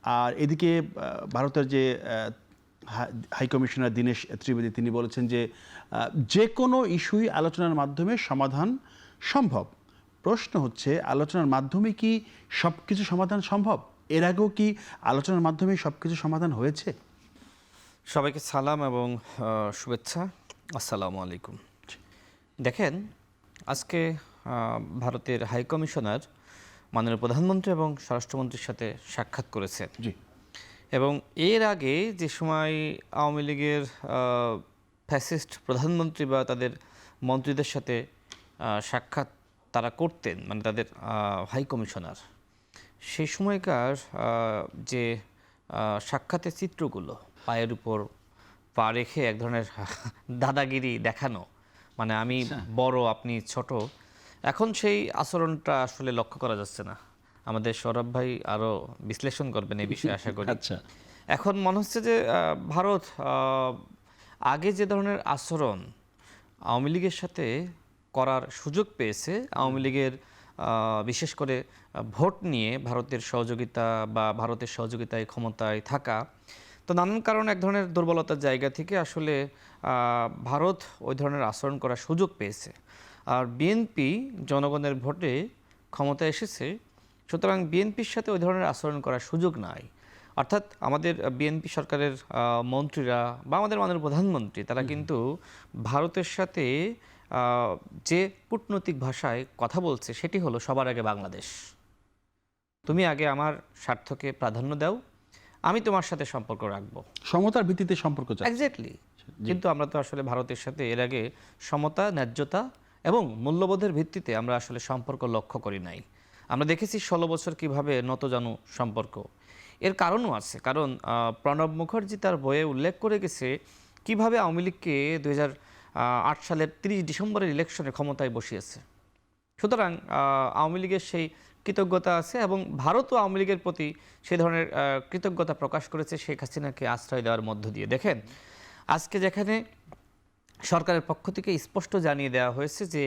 আর এদিকে ভারতের যে হাই কমিশনার দীনেশ ত্রিবেদী তিনি বলেছেন যে যে কোনো ইস্যুই আলোচনার মাধ্যমে সমাধান সম্ভব। প্রশ্ন হচ্ছে, আলোচনার মাধ্যমে কি সব কিছু সমাধান সম্ভব? এর আগেও কি আলোচনার মাধ্যমে সব কিছু সমাধান হয়েছে? সবাইকে সালাম এবং শুভেচ্ছা। আসসালামু আলাইকুম। দেখেন, আজকে ভারতের হাই কমিশনার মাননীয় প্রধানমন্ত্রী এবং স্বরাষ্ট্রমন্ত্রীর সাথে সাক্ষাৎ করেছেন। জি। এবং এর আগে যে সময় আওয়ামী লীগের ফ্যাসিস্ট প্রধানমন্ত্রী বা তাদের মন্ত্রীদের সাথে সাক্ষাৎ তারা করতেন, মানে তাদের হাই কমিশনার, সেই সময়কার যে সাক্ষাতের চিত্রগুলো, পায়ের উপর পা রেখে এক ধরনের দাদাগিরি দেখানো, মানে আমি বড় আপনি ছোট, এখন সেই আচরণটা আসলে লক্ষ্য করা যাচ্ছে না। আমাদের সৌরভ ভাই আরও বিশ্লেষণ করবেন এই বিষয়ে আশা করি। আচ্ছা, এখন মনে হচ্ছে যে ভারত আগে যে ধরনের আচরণ আওয়ামী লীগের সাথে করার সুযোগ পেয়েছে, আওয়ামী লীগের বিশেষ করে ভোট নিয়ে ভারতের সহযোগিতা বা ভারতের সহযোগিতায় ক্ষমতায় থাকা, তো নানান কারণে এক ধরনের দুর্বলতার জায়গা থেকে আসলে ভারত ওই ধরনের আচরণ করার সুযোগ পেয়েছে। আর বিএনপি জনগণের ভোটে ক্ষমতায় এসেছে, সুতরাং বিএনপির সাথে ওই ধরনের আচরণ করার সুযোগ নাই। অর্থাৎ আমাদের বিএনপি সরকারের মন্ত্রীরা বা আমাদের মাননীয় প্রধানমন্ত্রী তারা কিন্তু ভারতের সাথে যে কূটনৈতিক ভাষায় কথা বলছে সেটি হলো সবার আগে বাংলাদেশ। তুমি আগে আমার স্বার্থকে প্রাধান্য দাও, আমি তোমার সাথে সম্পর্ক রাখবো, সমতার ভিত্তিতে সম্পর্ক চাই। এক্স্যাক্টলি। কিন্তু আমরা তো আসলে ভারতের সাথে এর আগে সমতা, ন্যায্যতা এবং মূল্যবোধের ভিত্তিতে আমরা আসলে সম্পর্ক লক্ষ্য করি নাই। আমরা দেখেছি 16 বছর কিভাবে নতজানু সম্পর্ক। এর কারণও আছে, কারণ প্রণব মুখার্জি তার বইয়ে উল্লেখ করে গেছে কিভাবে আওয়ামী লীগকে 2008 সালের 30 ডিসেম্বরের ইলেকশনে ক্ষমতায় বসিয়েছে। সুতরাং আওয়ামী লীগের সেই কৃতজ্ঞতা আছে এবং ভারতও আওয়ামী লীগের প্রতি সেই ধরনের কৃতজ্ঞতা প্রকাশ করেছে শেখ হাসিনাকে আশ্রয় দেওয়ার মধ্য দিয়ে। দেখেন, আজকে যেখানে সরকারের পক্ষ থেকে স্পষ্ট জানিয়ে দেওয়া হয়েছে যে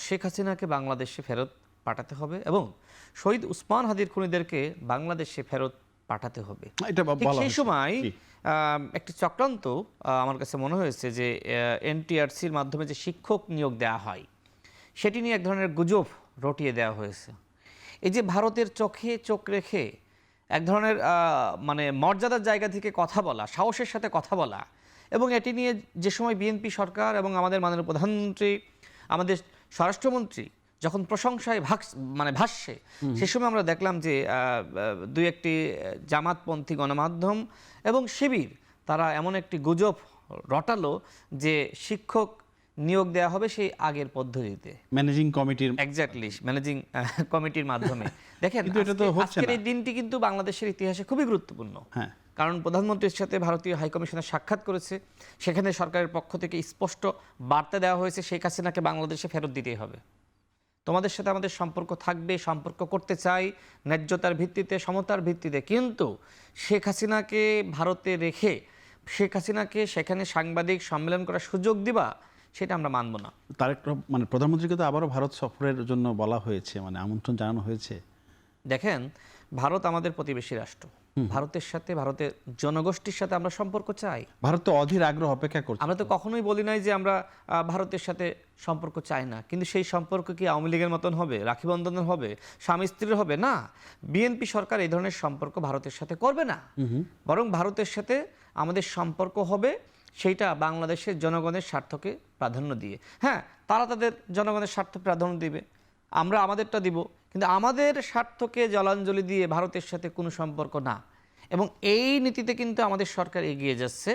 শেখ হাসিনাকে বাংলাদেশে ফেরত পাঠাতে হবে এবং শহীদ উসমান হাদির খুনিদেরকে বাংলাদেশে ফেরত পাঠাতে হবে, এটা ঠিক বলা সেই হয়েছে। সময় জি। একটি চক্রান্ত আমার কাছে মনে হয়েছে যে এনটিআরসির মাধ্যমে যে শিক্ষক নিয়োগ দেওয়া হয় সেটি নিয়ে এক ধরনের গুজব রটিয়ে দেওয়া হয়েছে। এই যে ভারতের চোখে চোখ রেখে এক ধরনের মানে মর্যাদার জায়গা থেকে কথা বলা, সাহসের সাথে কথা বলা, এবং এটি নিয়ে যে সময় বিএনপি সরকার এবং আমাদের মাননীয় প্রধানমন্ত্রী, আমাদের স্বরাষ্ট্রমন্ত্রী যখন প্রশংসায় ভাসছে, সে সময় আমরা দেখলাম যে দুই একটি জামাতপন্থী গণমাধ্যম এবং শিবির তারা এমন একটি গুজব রটালো যে শিক্ষক নিয়োগ দেওয়া হবে সেই আগের পদ্ধতিতে, ম্যানেজিং কমিটির। এক্স্যাক্টলি, ম্যানেজিং কমিটির মাধ্যমে। দেখেন, কিন্তু এটা তো হচ্ছে আজকের না। এই দিনটি কিন্তু বাংলাদেশের ইতিহাসে খুবই গুরুত্বপূর্ণ। হ্যাঁ। কারণ প্রধানমন্ত্রীর সাথে ভারতীয় হাইকমিশনার সাক্ষাৎ করেছে, সেখানে সরকারের পক্ষ থেকে স্পষ্ট বার্তা দেওয়া হয়েছে শেখ হাসিনাকে বাংলাদেশে ফেরত দিতেই হবে। তোমাদের সাথে আমাদের সম্পর্ক থাকবে, সম্পর্ক করতে চাই ন্যায্যতার ভিত্তিতে, সমতার ভিত্তিতে, কিন্তু শেখ হাসিনাকে ভারতে রেখে শেখ হাসিনাকে সেখানে সাংবাদিক সম্মেলন করার সুযোগ দিবা, সেটা আমরা মানব না। মানে প্রধানমন্ত্রীকে তো আবারও ভারত সফরের জন্য বলা হয়েছে, মানে আমন্ত্রণ জানানো হয়েছে। দেখেন, ভারত আমাদের প্রতিবেশী রাষ্ট্র, ভারতের সাথে, ভারতের জনগোষ্ঠীর সাথে আমরা সম্পর্ক চাই। ভারত তো অধীর আগ্রহ অপেক্ষা করছে। আমরা তো কখনোই বলি নাই যে আমরা ভারতের সাথে সম্পর্ক চাই না, কিন্তু সেই সম্পর্ক কি আওয়ামী লীগের মতন হবে, রাখি বন্ধনের হবে, স্বামী স্ত্রীর হবে? না, বিএনপি সরকার এই ধরনের সম্পর্ক ভারতের সাথে করবে না, বরং ভারতের সাথে আমাদের সম্পর্ক হবে সেইটা বাংলাদেশের জনগণের স্বার্থকে প্রাধান্য দিয়ে। হ্যাঁ, তারা তাদের জনগণের স্বার্থ প্রাধান্য দিবে, আমরা আমাদেরটা দিব, কিন্তু আমাদের স্বার্থকে জলাঞ্জলি দিয়ে ভারতের সাথে কোনো সম্পর্ক না। এবং এই নীতিতে কিন্তু আমাদের সরকার এগিয়ে যাচ্ছে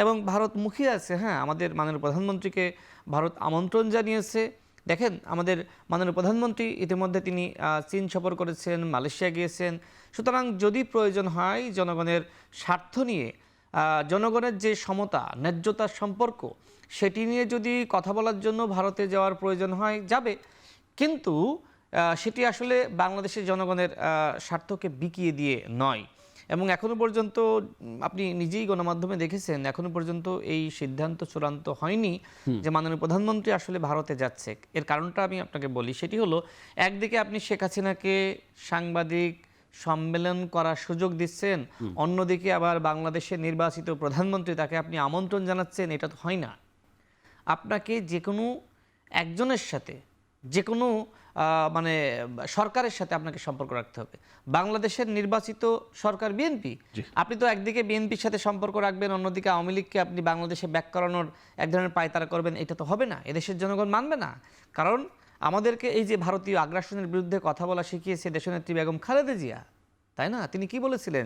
এবং ভারত মুখিয়ে আছে। হ্যাঁ, আমাদের মাননীয় প্রধানমন্ত্রীকে ভারত আমন্ত্রণ জানিয়েছে। দেখেন, আমাদের মাননীয় প্রধানমন্ত্রী ইতিমধ্যে তিনি চীন সফর করেছেন, মালয়েশিয়া গিয়েছেন। সুতরাং যদি প্রয়োজন হয় জনগণের স্বার্থ নিয়ে, জনগণের যে সমতা, ন্যায্যতার সম্পর্ক, সেটি নিয়ে যদি কথা বলার জন্য ভারতে যাওয়ার প্রয়োজন হয়, যাবে, কিন্তু সেটি আসলে বাংলাদেশের জনগণের স্বার্থকে বিকিয়ে দিয়ে নয়। এবং এখনো পর্যন্ত আপনি নিজেই গণমাধ্যমে দেখেছেন, এখনো পর্যন্ত এই সিদ্ধান্ত চূড়ান্ত হয়নি যে মাননীয় প্রধানমন্ত্রী আসলে ভারতে যাচ্ছে। এর কারণটা আমি আপনাকে বলি, সেটি হলো, একদিকে আপনি শেখ হাসিনাকে সাংবাদিক, সম্মেলন করার সুযোগ দিচ্ছেন, অন্যদিকে আবার বাংলাদেশের নির্বাচিত প্রধানমন্ত্রী তাকে আপনি আমন্ত্রণ জানাচ্ছেন, এটা তো হয় না। আপনাকে যে কোনো একজনের সাথে, যে কোনো মানে সরকারের সাথে আপনাকে সম্পর্ক রাখতে হবে। বাংলাদেশের নির্বাচিত সরকার বিএনপি, আপনি তো একদিকে বিএনপির সাথে সম্পর্ক রাখবেন, অন্যদিকে আওয়ামী লীগকে আপনি বাংলাদেশে ব্যাক করানোর এক ধরনের পায়তারা করবেন, এটা তো হবে না, এদেশের জনগণ মানবে না। কারণ আমাদেরকে এই যে ভারতীয় আগ্রাসনের বিরুদ্ধে কথা বলা শিখিয়েছে দেশনেত্রী বেগম খালেদা জিয়া, তাই না? তিনি কি বলেছিলেন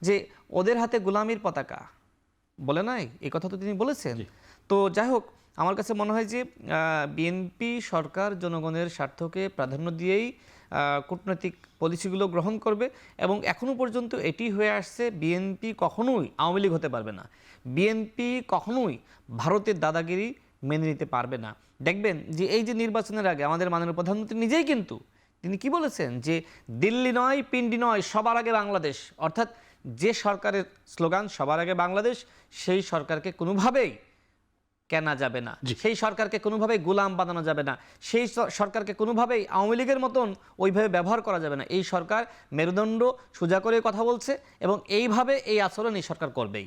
যে ওদের হাতে গোলামির পতাকা, বলে নাই? এই কথা তো তিনি বলেছেন। তো যাই হোক, আমার কাছে মনে হয় যে বিএনপি সরকার জনগণের স্বার্থকে প্রাধান্য দিয়েই কূটনৈতিক পলিসিগুলো গ্রহণ করবে, এবং এখনো পর্যন্ত এটি হয়ে আসছে, বিএনপি কখনোই আওয়ামী লীগ হতে পারবে না, বিএনপি কখনোই ভারতের দাদাগিরি মেনে নিতে পারবে না। দেখবেন যে এই যে নির্বাচনের আগে আমাদের মাননীয় প্রধানমন্ত্রী নিজেই কিন্তু তিনি কি বলেছেন যে দিল্লি নয়, পিন্ডি নয়, সবার আগে বাংলাদেশ। অর্থাৎ যে সরকারের স্লোগান সবার আগে বাংলাদেশ, সেই সরকারকে কোনোভাবেই কেনা যাবে না, সেই সরকারকে কোনোভাবেই গোলাম বানানো যাবে না, সেই সরকারকে কোনোভাবেই আওয়ামী লীগের মতন ওইভাবে ব্যবহার করা যাবে না। এই সরকার মেরুদণ্ড সোজা করে কথা বলছে এবং এইভাবে এই আচরণ এই সরকার করবেই।